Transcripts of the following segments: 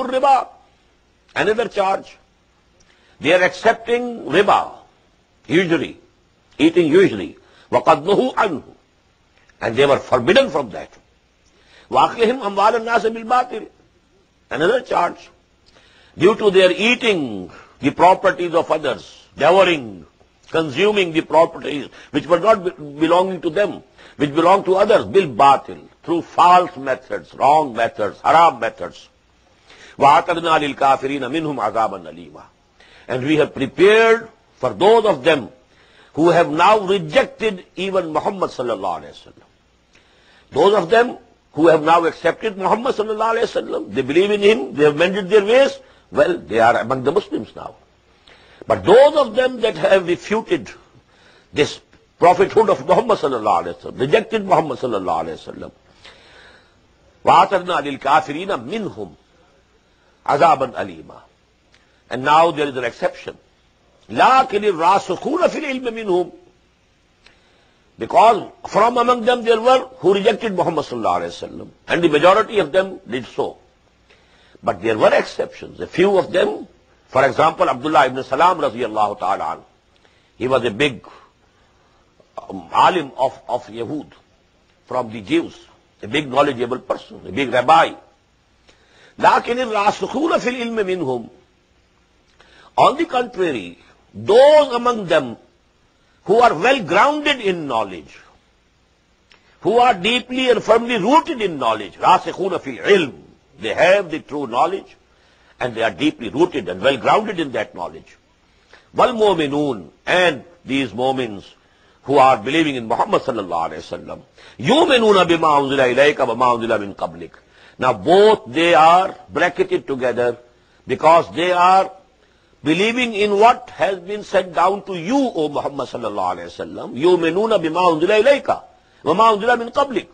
riba, another charge. They are accepting riba, usually, eating usually. وَقَدْ نُهُوا عَنْهُ, and they were forbidden from that. وَأَكْلِهِمْ أَمْوَالَ النَّاسِ بِالْبَاطِلِ, another charge. Due to their eating the properties of others, devouring, consuming the properties which were not belonging to them, which belong to others, bil-batil, through false methods, wrong methods, haram methods. وَأَعْتَدْنَا لِلْكَافِرِينَ مِنْهُمْ عَذَابًا أَلِيمًا, and we have prepared for those of them who have now rejected even Muhammad sallallahu alaihi wasallam. Those of them who have now accepted Muhammad sallallahu alaihi wasallam, they believe in him, they have mended their ways, well, they are among the Muslims now. But those of them that have refuted this prophethood of Muhammad sallallahu alaihi wasallam, rejected Muhammad sallallahu alaihi wasallam, وَأَعْتَدْنَا لِلْكَافِرِينَ مِنْهُمْ عَذَابًا أَلِيمًا, and now there is an exception. لَكِنِ الرَّاسِخُونَ فِي الْعِلْمِ مِنْهُمْ, because from among them there were who rejected Muhammad sallallahu alaihi wasallam, and the majority of them did so. But there were exceptions. A few of them, for example, Abdullah ibn Salam radiyallahu ta'ala anhu, he was a big alim of Yahud, from the Jews, a big knowledgeable person, a big rabbi. لَكِنِ الرَّاسِخُونَ فِي الْعِلْمِ مِنْهُمْ, on the contrary, those among them who are well grounded in knowledge, who are deeply and firmly rooted in knowledge, رَاسِخُونَ فِي الْعِلْمِ, they have the true knowledge and they are deeply rooted and well grounded in that knowledge. وَالْمُؤْمِنُونَ, and these mu'mins who are believing in Muhammad sallallahu alaihi wasallam, يُؤْمِنُونَ بِمَا أُنزِلَ إِلَيْكَ وَمَا أُنزِلَ مِن قَبْلِكَ. Now both they are bracketed together because they are believing in what has been sent down to you, O Muhammad sallallahu alaihi wasallam. يُؤْمِنُونَ بِمَا أُنزِلَ إِلَيْكَ وَمَا أُنزِلَ مِن قَبْلِكَ,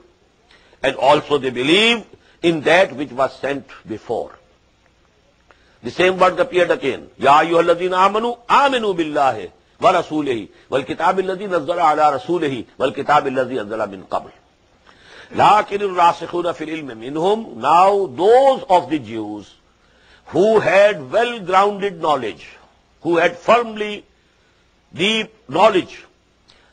and also they believe in that which was sent before. The same word appeared again. Ya ayyuhalladhina amanu aminu billahi wa rasulihi wal kitabi alladhi nazzala ala rasulihi wal kitabi alladhi anzala min qabl. Lakinir rasikhuna fil ilmi minhum. Now those of the Jews who had well-grounded knowledge, who had firmly deep knowledge,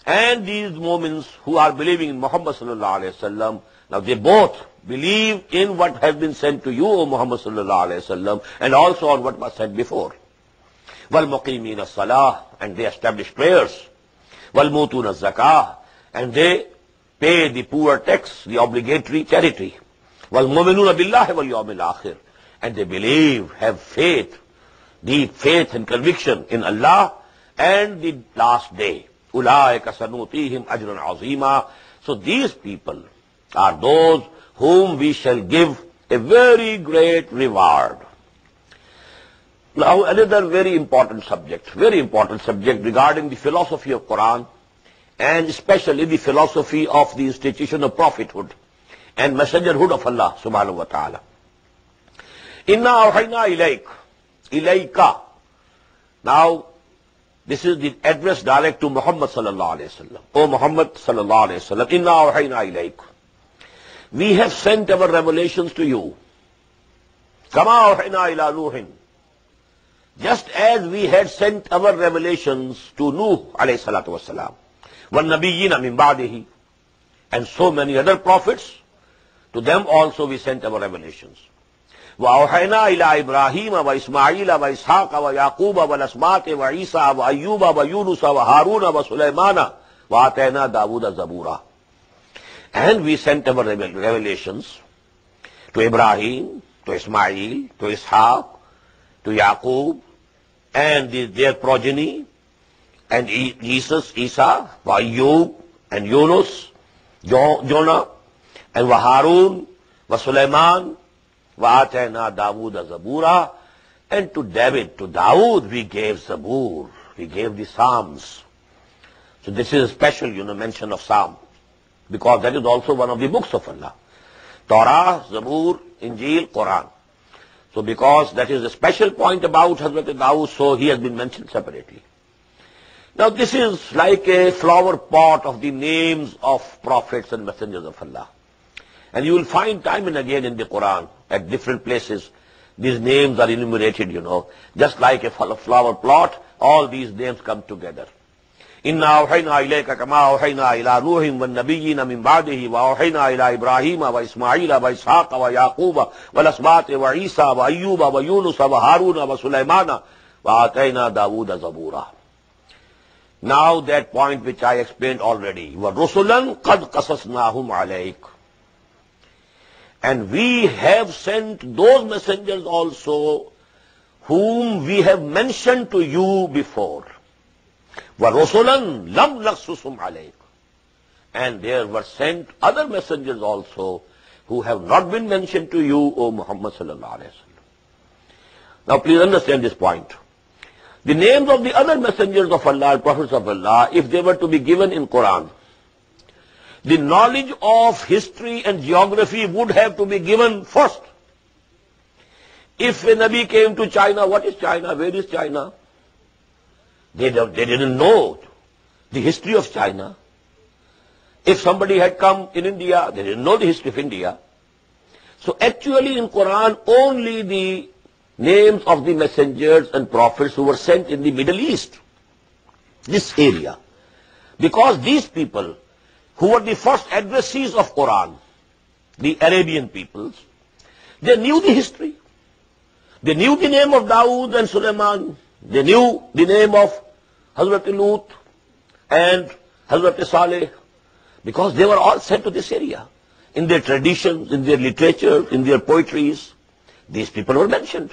and these moments who are believing in Muhammad sallallahu alaihi wasallam, now they both believe in what has been sent to you, O Muhammad sallallahu alaihi wasallam, and also on what was said before. وَالْمُقِيمِينَ الصَّلَاةِ, and they establish prayers. وَالْمُوتُونَ الزَّكَاةِ, and they pay the poor tax, the obligatory charity. وَالْمُؤْمِنُونَ بِاللَّهِ وَالْيَوْمِ الْآخِرِ, and they believe, have faith, deep faith and conviction in Allah and the last day. أُولَٰئِكَ سَنُؤْتِيهِمْ أَجْرًا عَظِيمًا. So these people are those whom we shall give a very great reward. Now another very important subject regarding the philosophy of Qur'an, and especially the philosophy of the institution of prophethood and messengerhood of Allah subhanahu wa ta'ala. Inna awhayna ilayka. Now this is the address direct to Muhammad sallallahu alayhi wasallam. O Muhammad sallallahu alayhi wasallam, inna awhayna ilayk. We have sent our revelations to you. Kama awhayna ila Nuhin. Just as we had sent our revelations to Nuh alayhi salatu wasalam, wal nabiyyina min ba'dihi, and so many other prophets, to them also we sent our revelations. Wa awhayna ila Ibrahim wa Ismaila wa Ishaq wa Yaquba wa Asmat wa Isa wa Ayyuba wa Yunus wa Haruna wa Sulaymana wa atayna Dawuda zabura. And we sent our revelations to Ibrahim, to Ismail, to Ishaq, to Yaqub, and their progeny, and Jesus, Isa, wa Ayyub, and Yunus, Jonah, and wa Harun, wa Sulaiman, wa atayna Dawuda zabura. And to David, to Dawood, we gave Zabur, we gave the Psalms. So this is a special, mention of Psalm, because that is also one of the books of Allah. Torah, Zabur, Injil, Qur'an. So because that is a special point about Hazrat Dawood, so he has been mentioned separately. Now this is like a flower pot of the names of prophets and messengers of Allah. And you will find time and again in the Qur'an, at different places, these names are enumerated, just like a flower plot, all these names come together. Inna awhayna ilayka kama awhayna ila Nuhin wa nabiyyina min ba'dihi wa awhayna ila Ibrahima wa Ismaila wa Ishaqa wa Yaquba wa Asbati wa Isa wa Ayyuba wa Yunus wa Haruna wa Sulaymana wa atayna Dawuda zabura. Now that point which I explained already, wa rusulan qad qasasnahum alayk. And we have sent those messengers also whom we have mentioned to you before. وَرُسُلًا لَمْ نَقْصُصْهُمْ عَلَيْكَ. And there were sent other messengers also who have not been mentioned to you, O Muhammad sallallahu alayhi wa sallam. Now please understand this point. The names of the other messengers of Allah, prophets of Allah, if they were to be given in Qur'an, the knowledge of history and geography would have to be given first. If a Nabi came to China, what is China? Where is China? They didn't know the history of China. If somebody had come in India, they didn't know the history of India. So actually in Quran, only the names of the messengers and prophets who were sent in the Middle East, this area. Because these people, who were the first addressees of Quran, the Arabian peoples, they knew the history. They knew the name of Dawood and Sulaiman. They knew the name of Hazrat Lut and Hazrat Saleh, because they were all sent to this area. In their traditions, in their literature, in their poetries, these people were mentioned.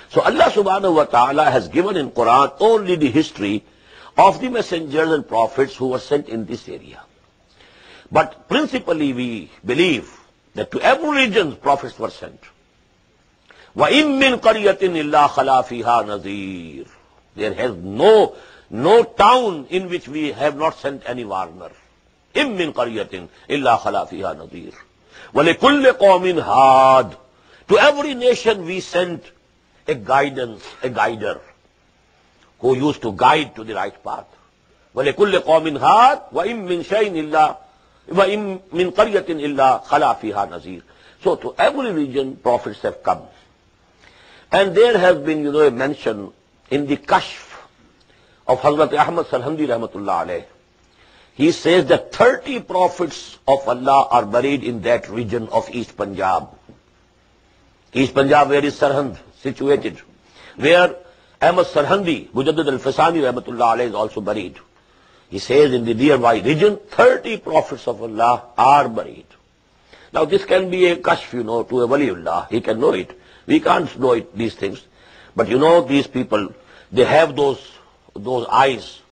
So Allah subhanahu wa ta'ala has given in Quran only the history of the messengers and prophets who were sent in this area. But principally we believe that to every region prophets were sent. وَإِن مِّن قَرْيَةٍ إِلَّا خَلَا فِيهَا نَذِيرٌ. There has no town in which we have not sent any warner. إِن مِّن قَرْيَةٍ إِلَّا خَلَا فِيهَا نَذِيرٌ. وَلِكُلِّ قَوْمٍ هَادٍ. To every nation we sent a guider, who used to guide to the right path. وَلِكُلِّ قَوْمٍ هَادٍ وَإِن مِّن شَيْءٍ إِلَّا وَإِن مِّن قَرْيَةٍ إِلَّا خَلَا فِيهَا نَذِيرٌ. So to every region prophets have come. And there has been, a mention in the Kashf of Hazrat Ahmed Sarhandi rahmatullah alayh. He says that 30 prophets of Allah are buried in that region of East Punjab. East Punjab, where is Sarhand situated? Where Ahmed Sarhandi, Mujaddid al-Fasani rahmatullah alayh is also buried. He says in the nearby region, 30 prophets of Allah are buried. Now this can be a kashf, to a waliullah. He can know it. We can't know these things. But these people, they have those eyes